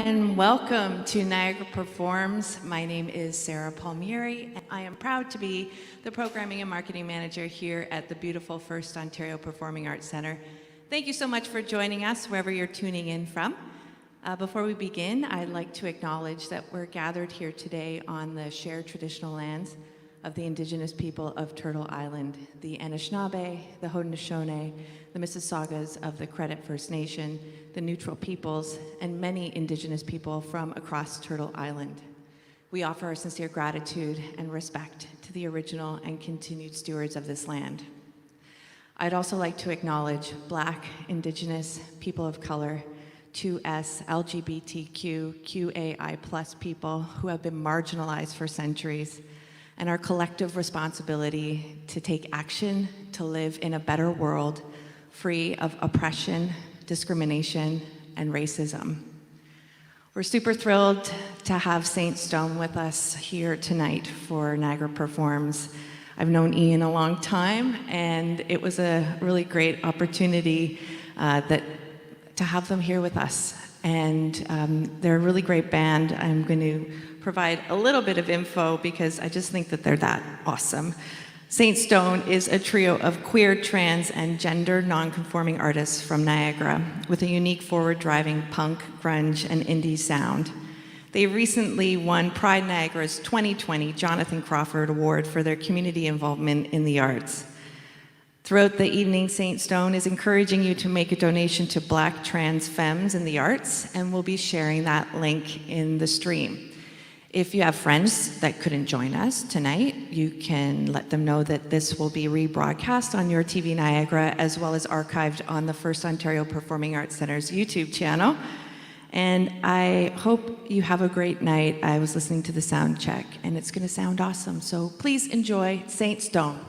And welcome to Niagara Performs. My name is Sarah Palmieri, and I am proud to be the Programming and Marketing Manager here at the beautiful First Ontario Performing Arts Centre. Thank you so much for joining us wherever you're tuning in from. Before we begin, I'd like to acknowledge that we're gathered here today on the shared traditional lands of the Indigenous people of Turtle Island, the Anishinaabeg, the Haudenosaunee, the Mississaugas of the Credit First Nation, the Neutral Peoples, and many Indigenous people from across Turtle Island. We offer our sincere gratitude and respect to the original and continued stewards of this land. I'd also like to acknowledge Black, Indigenous, people of color, 2S, LGBTQ, QAI+ people who have been marginalized for centuries, and our collective responsibility to take action to live in a better world free of oppression, discrimination, and racism. We're super thrilled to have St. Stone with us here tonight for Niagara Performs. I've known Iain a long time, and it was a really great opportunity to have them here with us. And they're a really great band. I'm going to provide a little bit of info because I just think that they're that awesome. St. Stone is a trio of queer, trans, and gender non-conforming artists from Niagara with a unique forward-driving punk, grunge, and indie sound. They recently won Pride Niagara's 2020 Jonathan Crawford Award for their community involvement in the arts. Throughout the evening, St. Stone is encouraging you to make a donation to Black trans femmes in the arts, and we'll be sharing that link in the stream. If you have friends that couldn't join us tonight, you can let them know that this will be rebroadcast on YourTV Niagara, as well as archived on the First Ontario Performing Arts Centre's YouTube channel. And I hope you have a great night. I was listening to the sound check, and it's gonna sound awesome. So please enjoy St. Stone.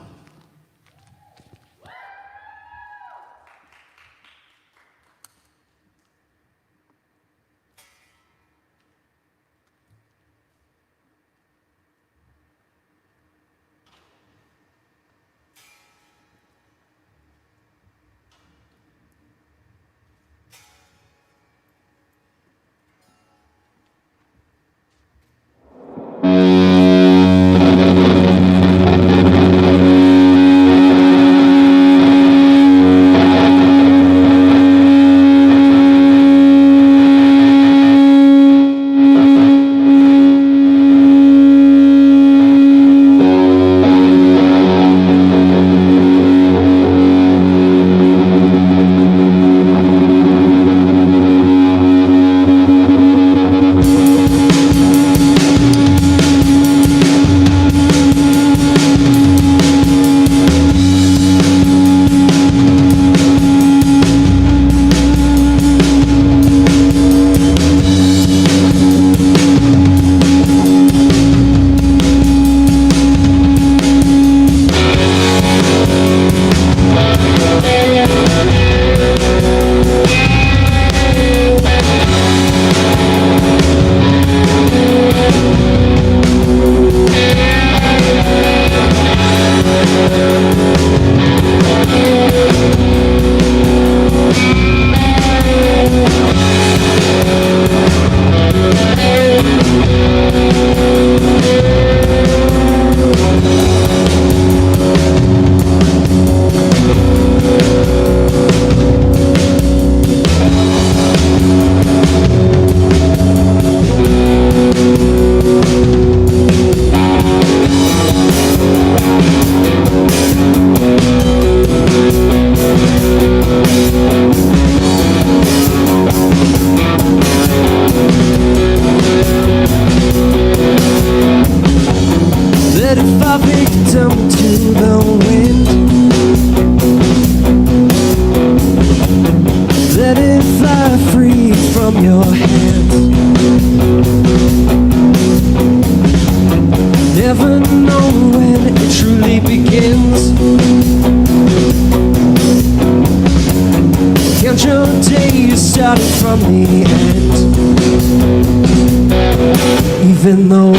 Even though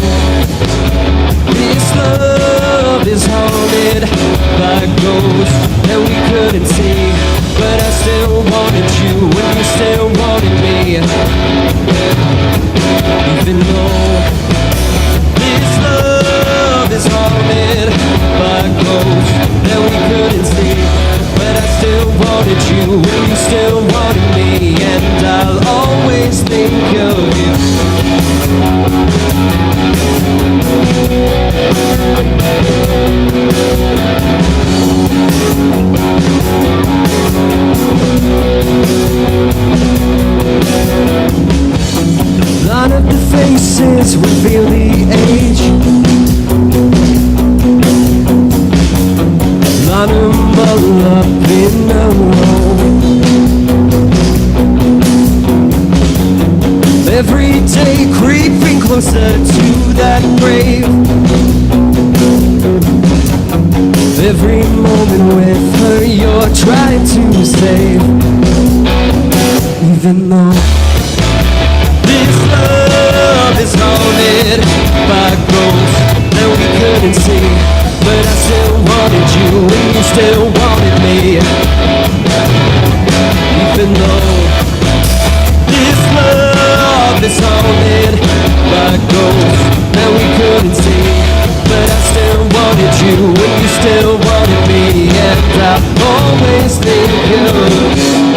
this love is haunted by ghosts that we couldn't see, but I still wanted you and you still wanted me. even though this love is haunted by ghosts that we couldn't see. But I still wanted you, and you still wanted me, and I'll always think of you. None of the faces reveal the age. Line them all up in a row. Every day creeping closer to that grave. Every moment with her you're trying to save. Even though this love is haunted by ghosts that we couldn't see. But I still wanted you and you still wanted me. Even though this love is haunted by ghosts that we couldn't see. But I still wanted you and you still wanted me, and I always think of you.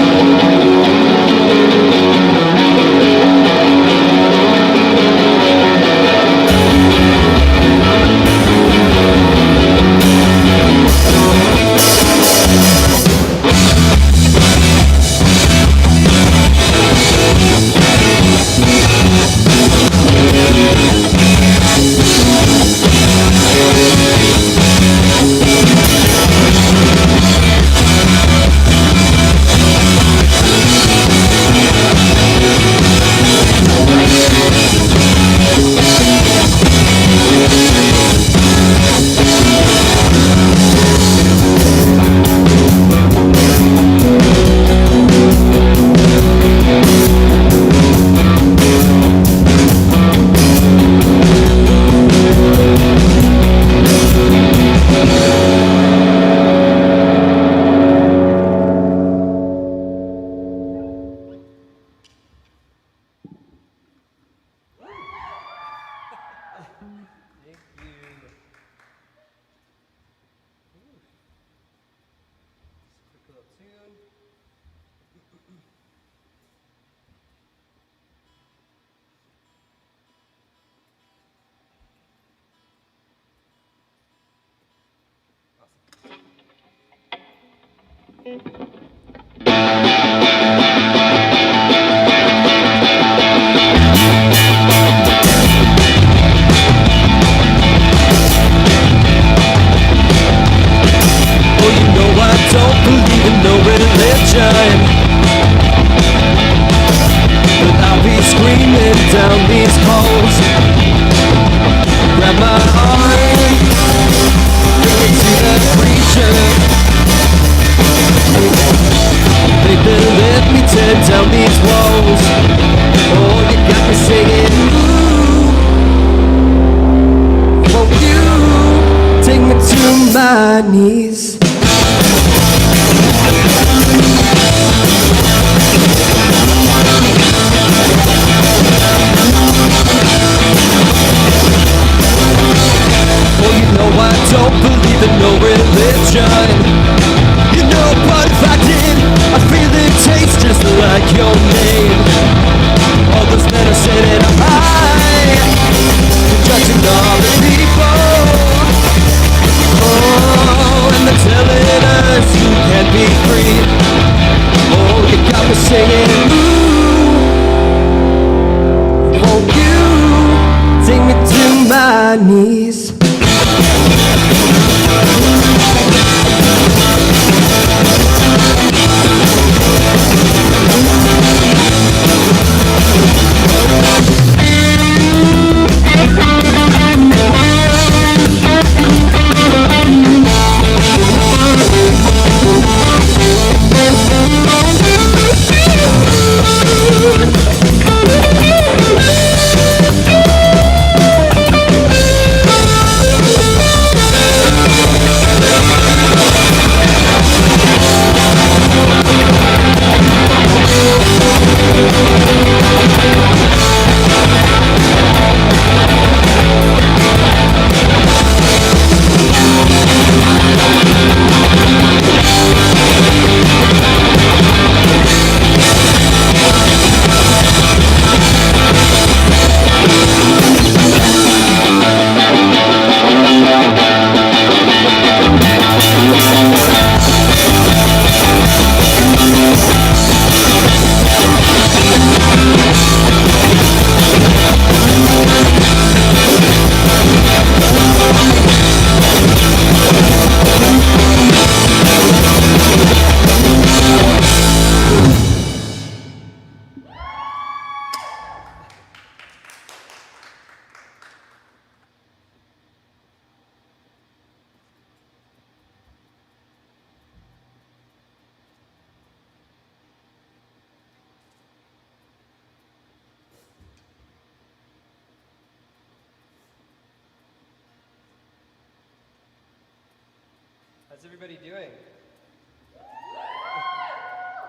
How's everybody doing?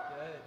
Good.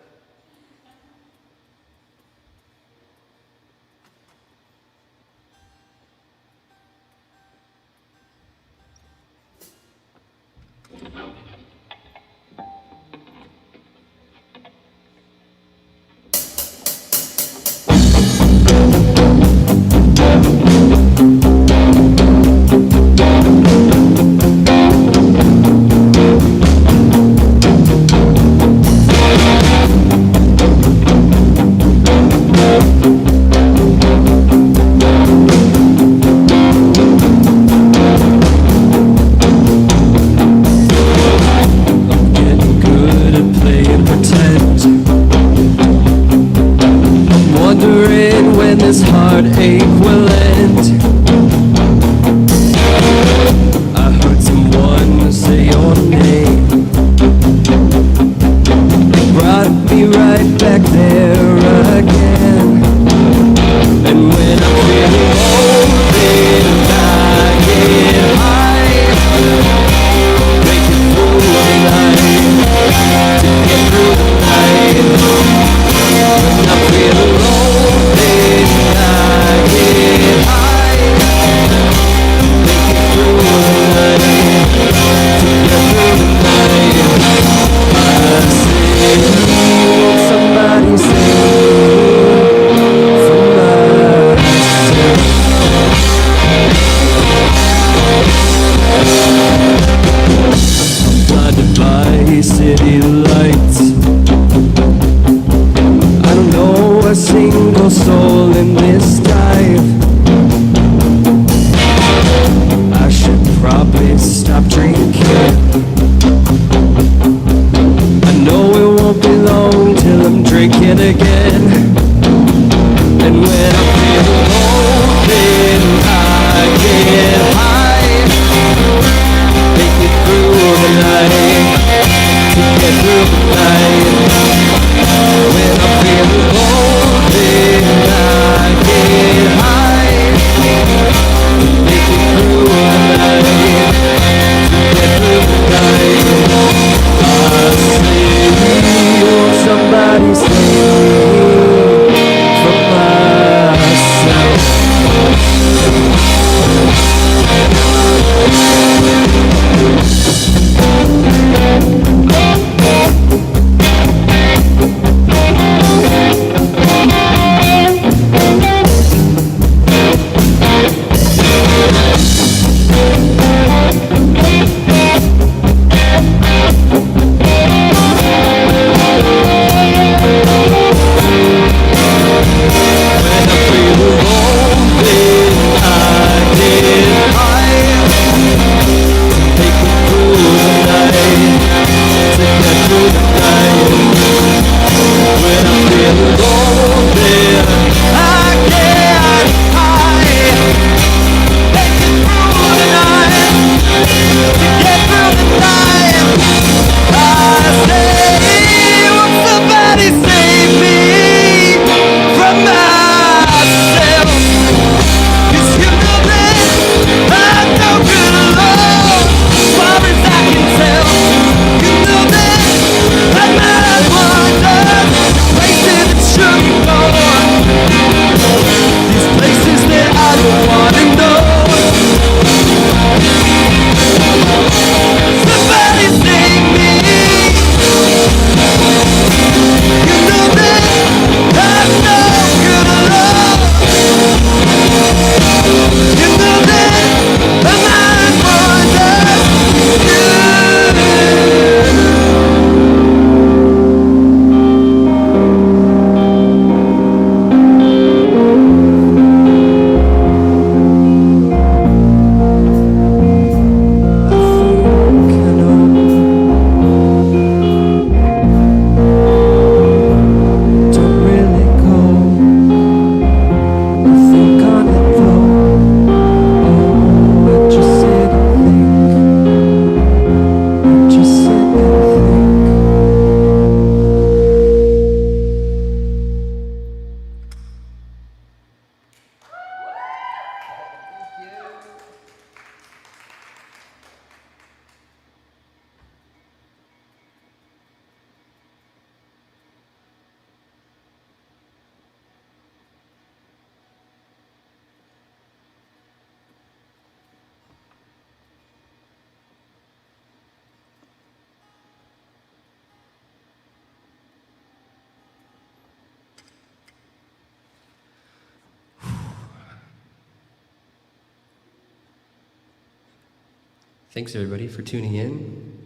Thanks everybody for tuning in.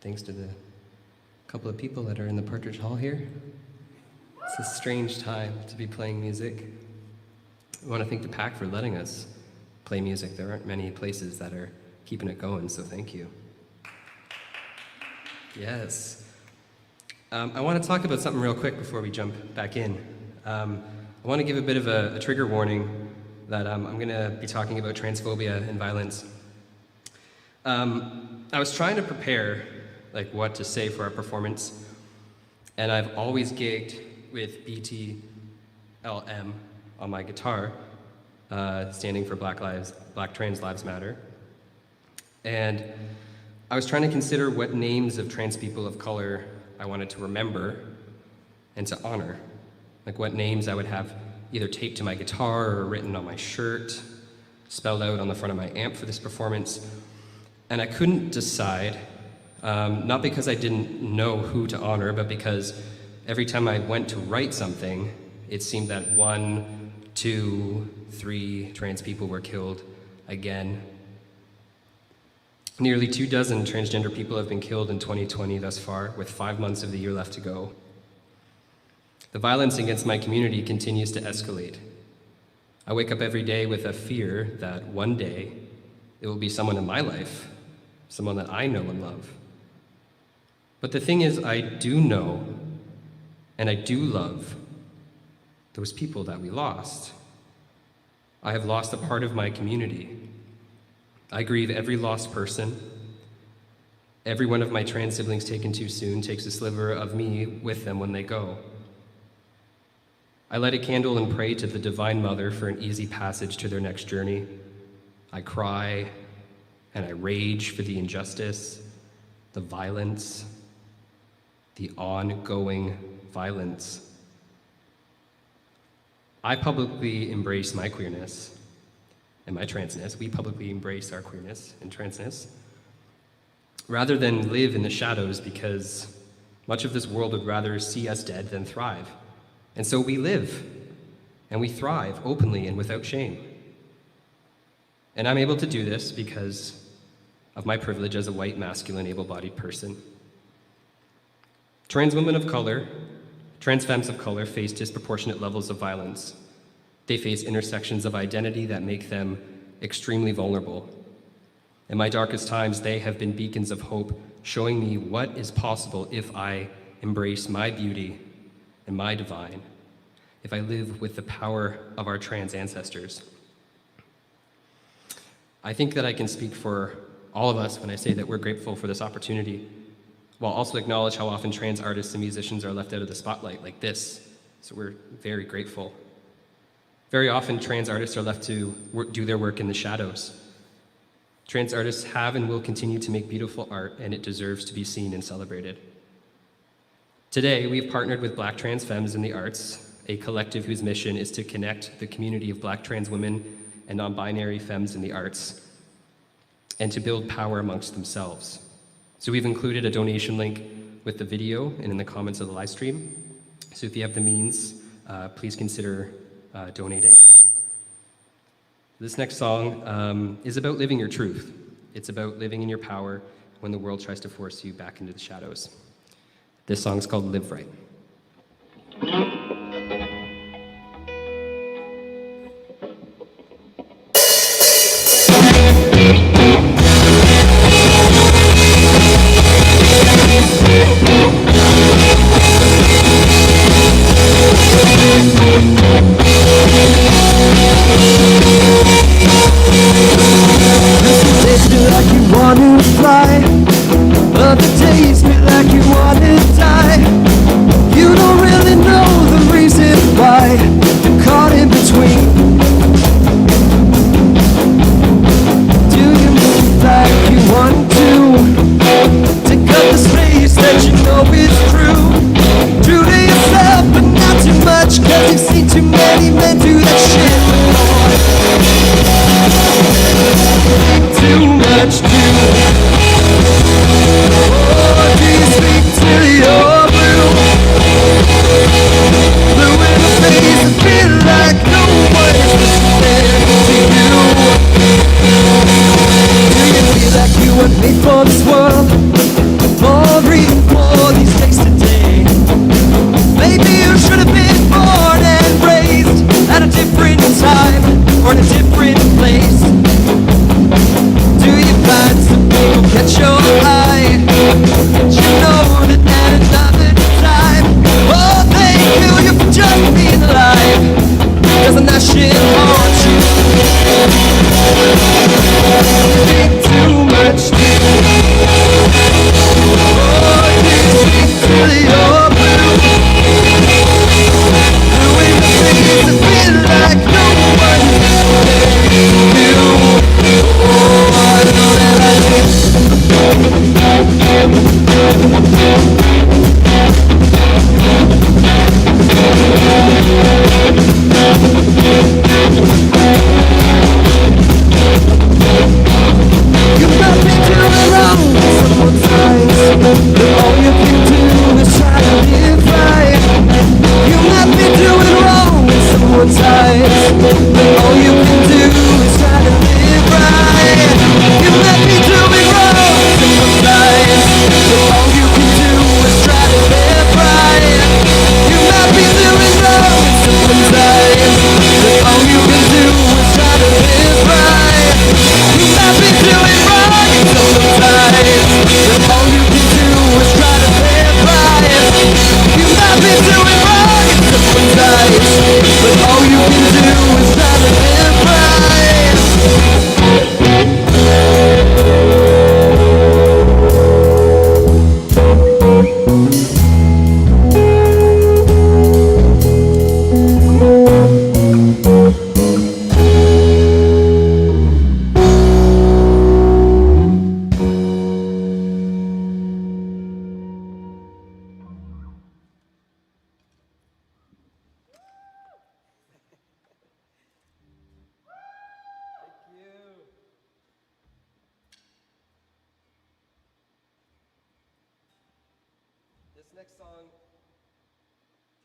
Thanks to the couple of people that are in the Partridge Hall here. It's a strange time to be playing music. I want to thank the PAC for letting us play music. There aren't many places that are keeping it going, so thank you. Yes. I want to talk about something real quick before we jump back in. I want to give a bit of a trigger warning that I'm going to be talking about transphobia and violence. I was trying to prepare like what to say for our performance, and I've always gigged with BTLM on my guitar, standing for Black Trans Lives Matter. And I was trying to consider what names of trans people of color I wanted to remember and to honor. Like what names I would have either taped to my guitar or written on my shirt, spelled out on the front of my amp for this performance. And I couldn't decide, not because I didn't know who to honor, but because every time I went to write something, it seemed that 1, 2, 3 trans people were killed again. Nearly 24 transgender people have been killed in 2020 thus far, with 5 months of the year left to go. The violence against my community continues to escalate. I wake up every day with a fear that one day it will be someone in my life, someone that I know and love. But the thing is, I do know and I do love those people that we lost. I have lost a part of my community. I grieve every lost person. Every one of my trans siblings taken too soon takes a sliver of me with them when they go. I light a candle and pray to the Divine Mother for an easy passage to their next journey. I cry and I rage for the injustice, the violence, the ongoing violence. I publicly embrace my queerness and my transness. We publicly embrace our queerness and transness, rather than live in the shadows, because much of this world would rather see us dead than thrive. And so we live and we thrive openly and without shame. And I'm able to do this because of my privilege as a white, masculine, able-bodied person. Trans women of color, trans femmes of color face disproportionate levels of violence. They face intersections of identity that make them extremely vulnerable. In my darkest times, they have been beacons of hope, showing me what is possible if I embrace my beauty and my divine, if I live with the power of our trans ancestors. I think that I can speak for all of us when I say that we're grateful for this opportunity, while also acknowledge how often trans artists and musicians are left out of the spotlight like this. So we're very grateful. Very often, trans artists are left to do their work in the shadows. Trans artists have and will continue to make beautiful art, and it deserves to be seen and celebrated. Today, we've partnered with Black Trans Femmes in the Arts, a collective whose mission is to connect the community of Black trans women and non-binary femmes in the arts, and to build power amongst themselves. So we've included a donation link with the video and in the comments of the live stream. So if you have the means, please consider donating. This next song is about living your truth. It's about living in your power when the world tries to force you back into the shadows. This song is called Live Right.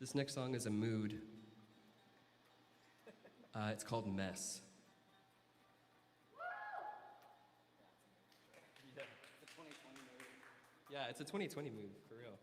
This next song is a mood. It's called Mess. Yeah, it's a 2020 mood, for real.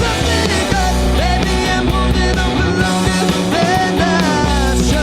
Something good, baby, I'm holding on for longer than I should.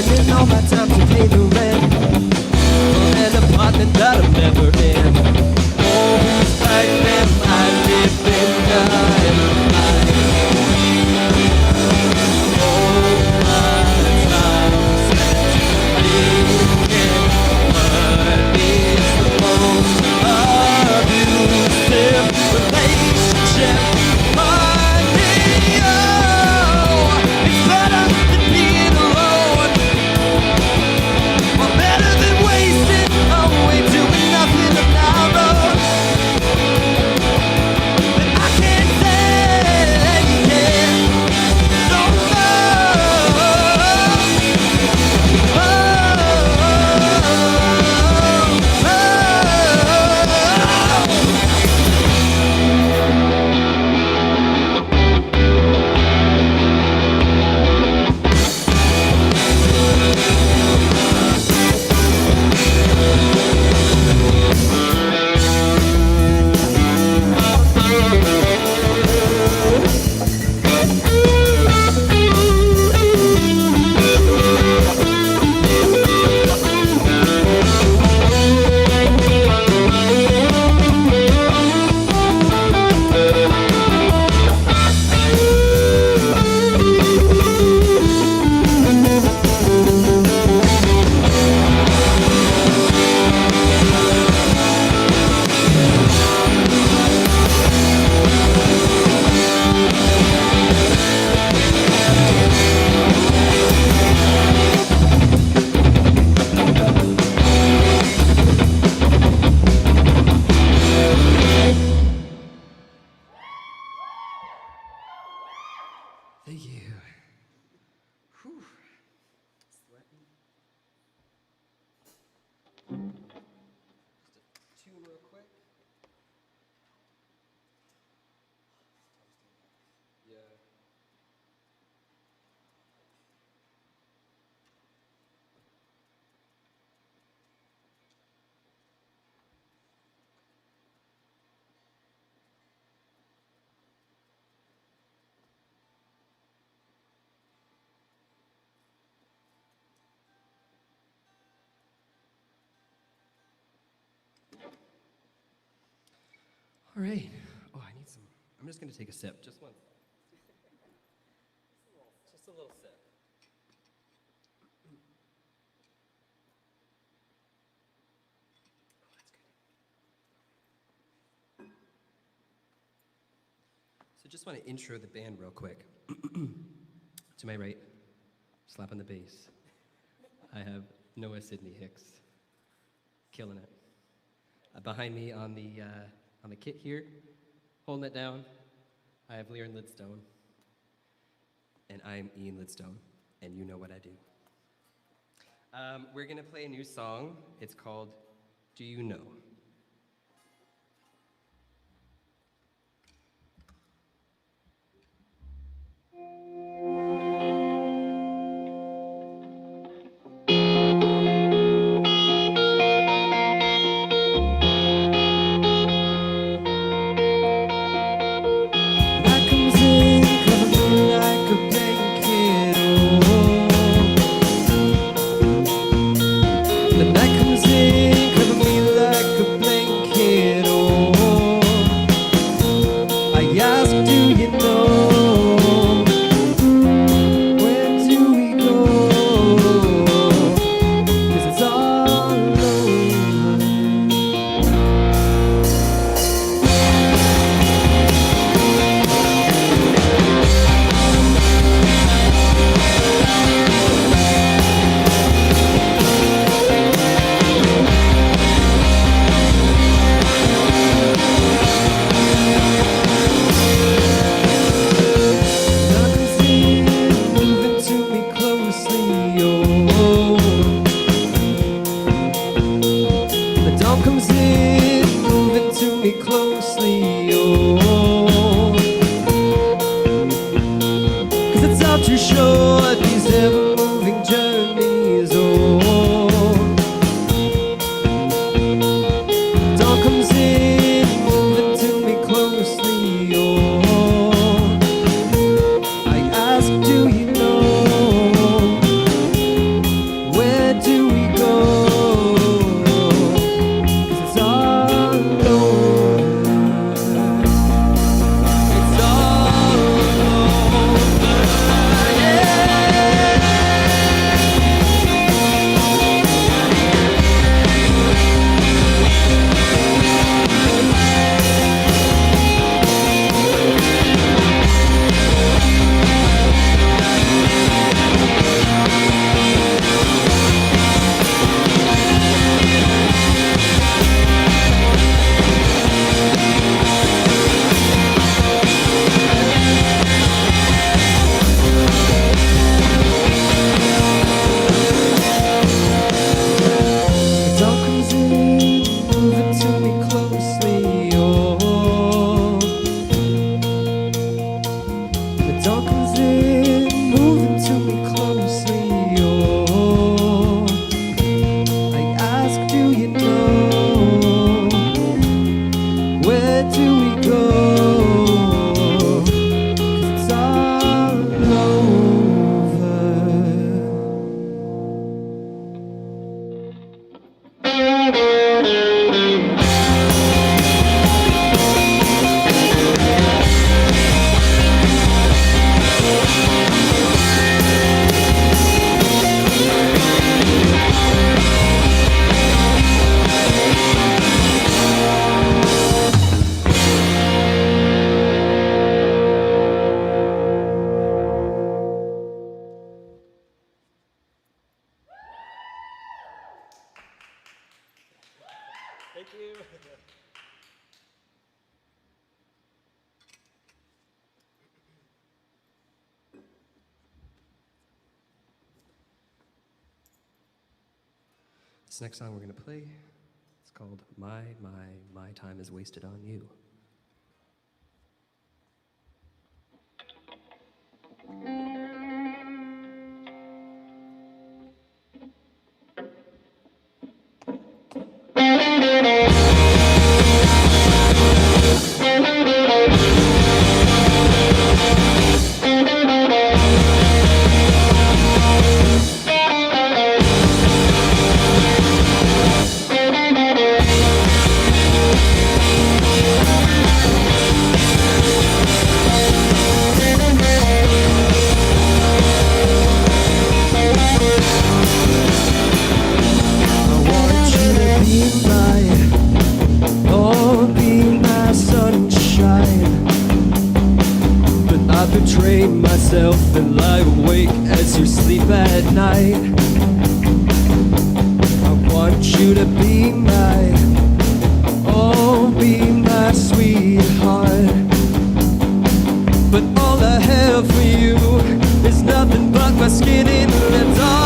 spending all my time to pay the rent for an apartment that I'm never in. Oh, who's like them? I live in night. Oh, my time spent thinking, what is the most abusive relationship? It's better than being alone, or better than wasting away doing nothing of our own. But I can't take it no Thank you. Whew. Sweating. Just a tune real quick. Yeah. All right. Oh, I need some. I'm just going to take a sip. Just one. Just a little sip. Oh, that's good. So just want to intro the band real quick. To my right, slap on the bass, I have Noah Sidney Hicks, killing it. Behind me on the kit here, holding it down, I have Lierin Lidstone, and I'm Iain Lidstone, and you know what I do. We're gonna play a new song. It's called Do You Know? Thank you. This next song we're going to play, it's called My Time Is Wasted on You. Betray myself and lie awake as you sleep at night. I want you to be my, oh, be my sweetheart. But all I have for you is nothing but my skin in the dark.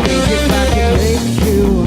If I can make you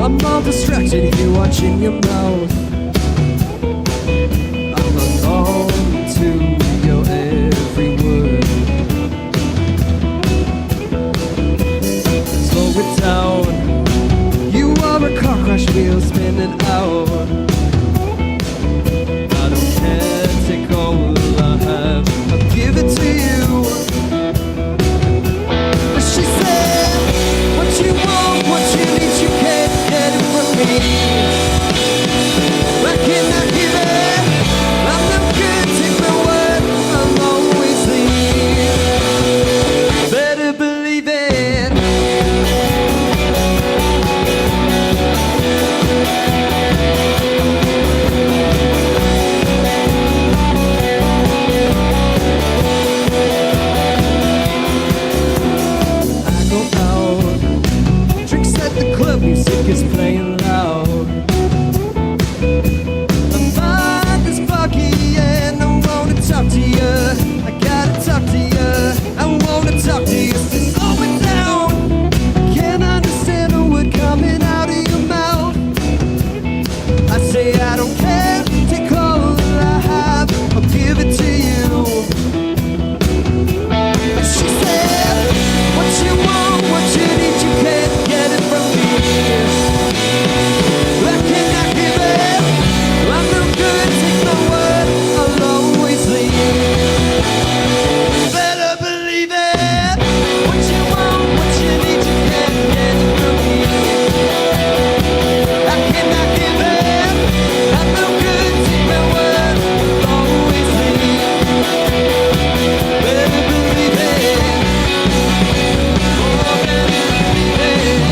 I'm all distracted here watching your mouth. I'm alone to your every word. Slow it down. You are a car crash wheel spinning out. I don't care, take all I have, I'll give it to you. But she said, what you want, what you need, you can't get it from me. I cannot give it, I'm no good, take my word, I'll always leave. Better believe it. Music is playing loud. My mind is foggy and I wanna talk to you. I gotta talk to you. I wanna talk to you. So slow it down. I can't understand a word coming out of your mouth. I say I don't care. Take all I have. I'll give it to you. But she said, what you want, what you need, you can't get it from me. I cannot give it. I'm no good, take my word, I'll always leave. Better believe it. What you want, what you need, you can't get it from me. I cannot give it. I'm no good, take my word, I'll always leave. Better believe it. Oh, better believe it.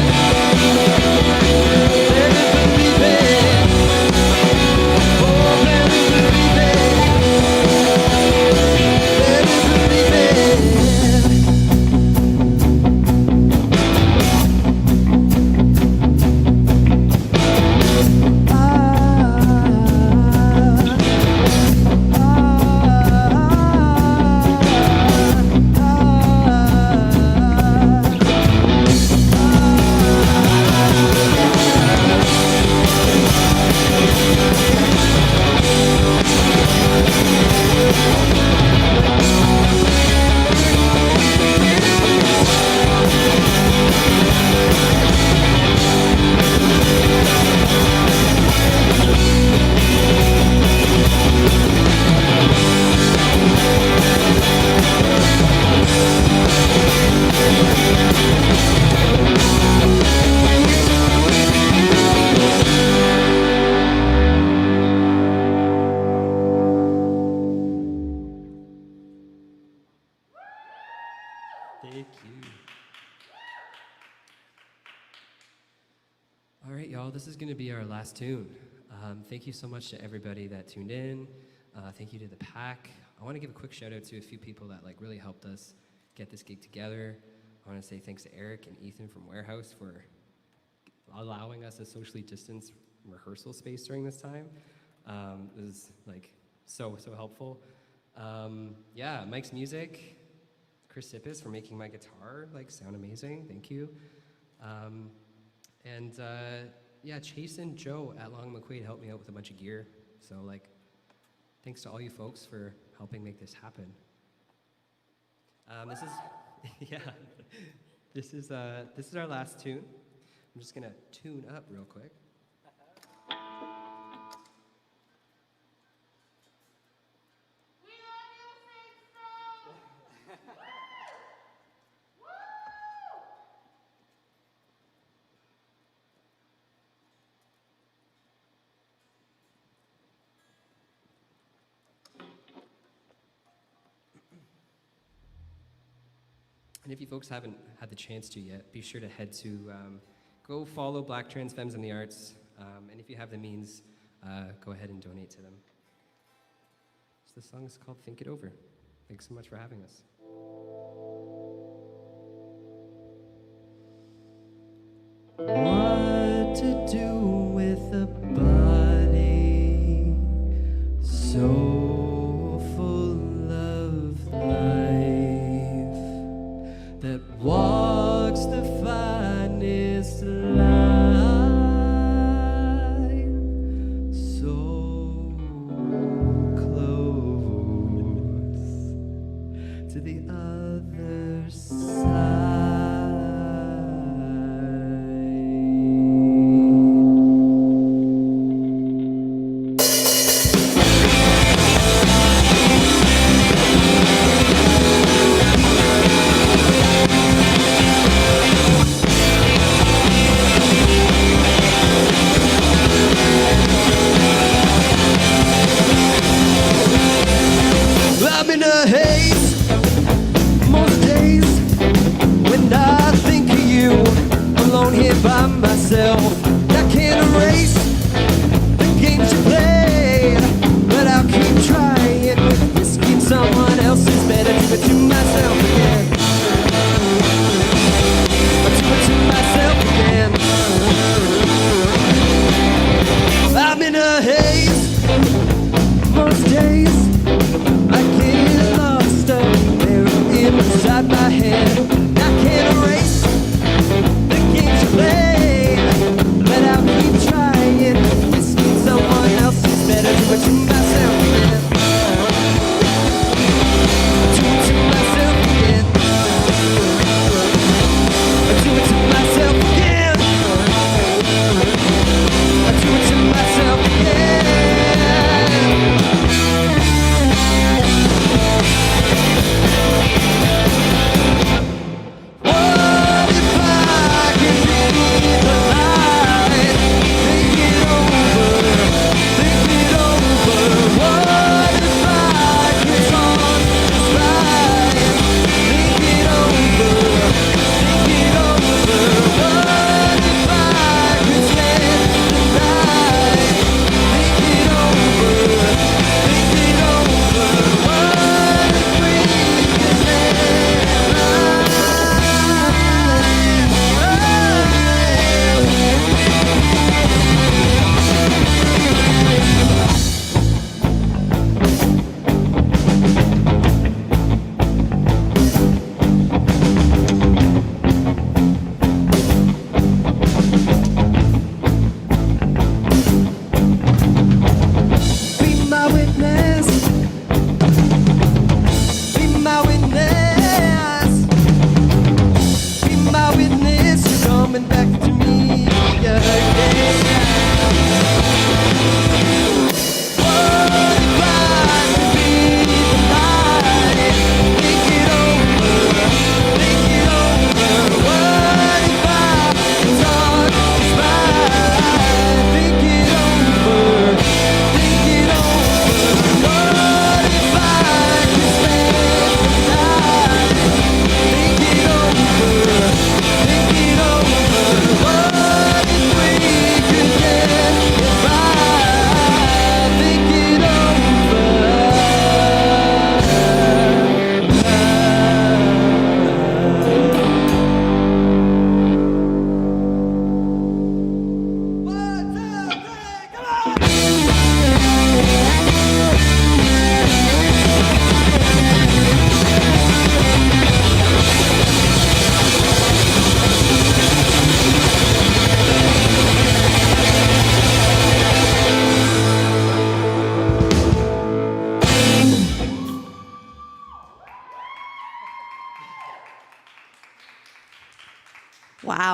Thank you. All right, y'all, this is going to be our last tune. Thank you so much to everybody that tuned in. Thank you to the pack. I want to give a quick shout out to a few people that really helped us get this gig together. I want to say thanks to Eric and Ethan from Warehouse for allowing us a socially distanced rehearsal space during this time. It was so helpful. Yeah, Mike's Music, Chris Sippis for making my guitar sound amazing. Thank you. Yeah, Chase and Joe at Long McQuaid helped me out with a bunch of gear. So thanks to all you folks for helping make this happen. This is yeah, this is our last tune. I'm just gonna tune up real quick. And if you folks haven't had the chance to yet, be sure to head to, go follow Black Trans Femmes in the Arts. And if you have the means, go ahead and donate to them. So this song is called Think It Over. Thanks so much for having us. What to do with a body so full of life that walks the finest line?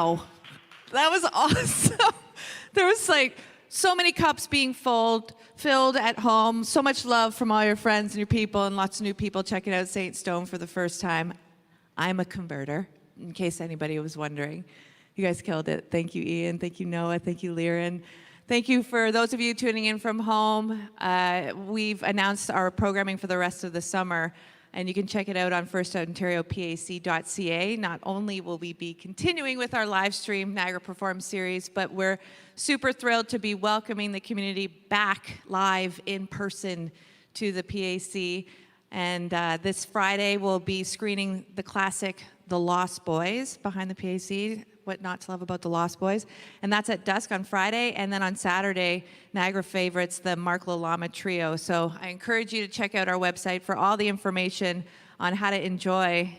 Wow. That was awesome. There was like so many cups being filled at home. So much love from all your friends and your people, and lots of new people checking out St. Stone for the first time. I'm a converter, in case anybody was wondering. You guys killed it. Thank you, Iain. Thank you, Noah. Thank you, Lierin. Thank you for those of you tuning in from home. We've announced our programming for the rest of the summer, and you can check it out on firstontariopac.ca. Not only will we be continuing with our live stream Niagara Perform series, but we're super thrilled to be welcoming the community back live in person to the PAC. And this Friday, we'll be screening the classic The Lost Boys behind the PAC, What Not to Love About the Lost Boys. And that's at dusk on Friday. And then on Saturday, Niagara favorites, the Mark Lalama Trio. So I encourage you to check out our website for all the information on how to enjoy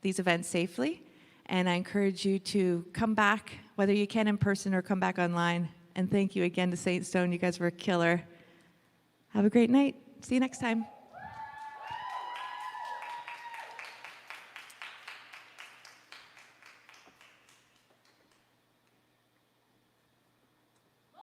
these events safely. And I encourage you to come back, whether you can in person or come back online. And thank you again to St. Stone. You guys were a killer. Have a great night. See you next time.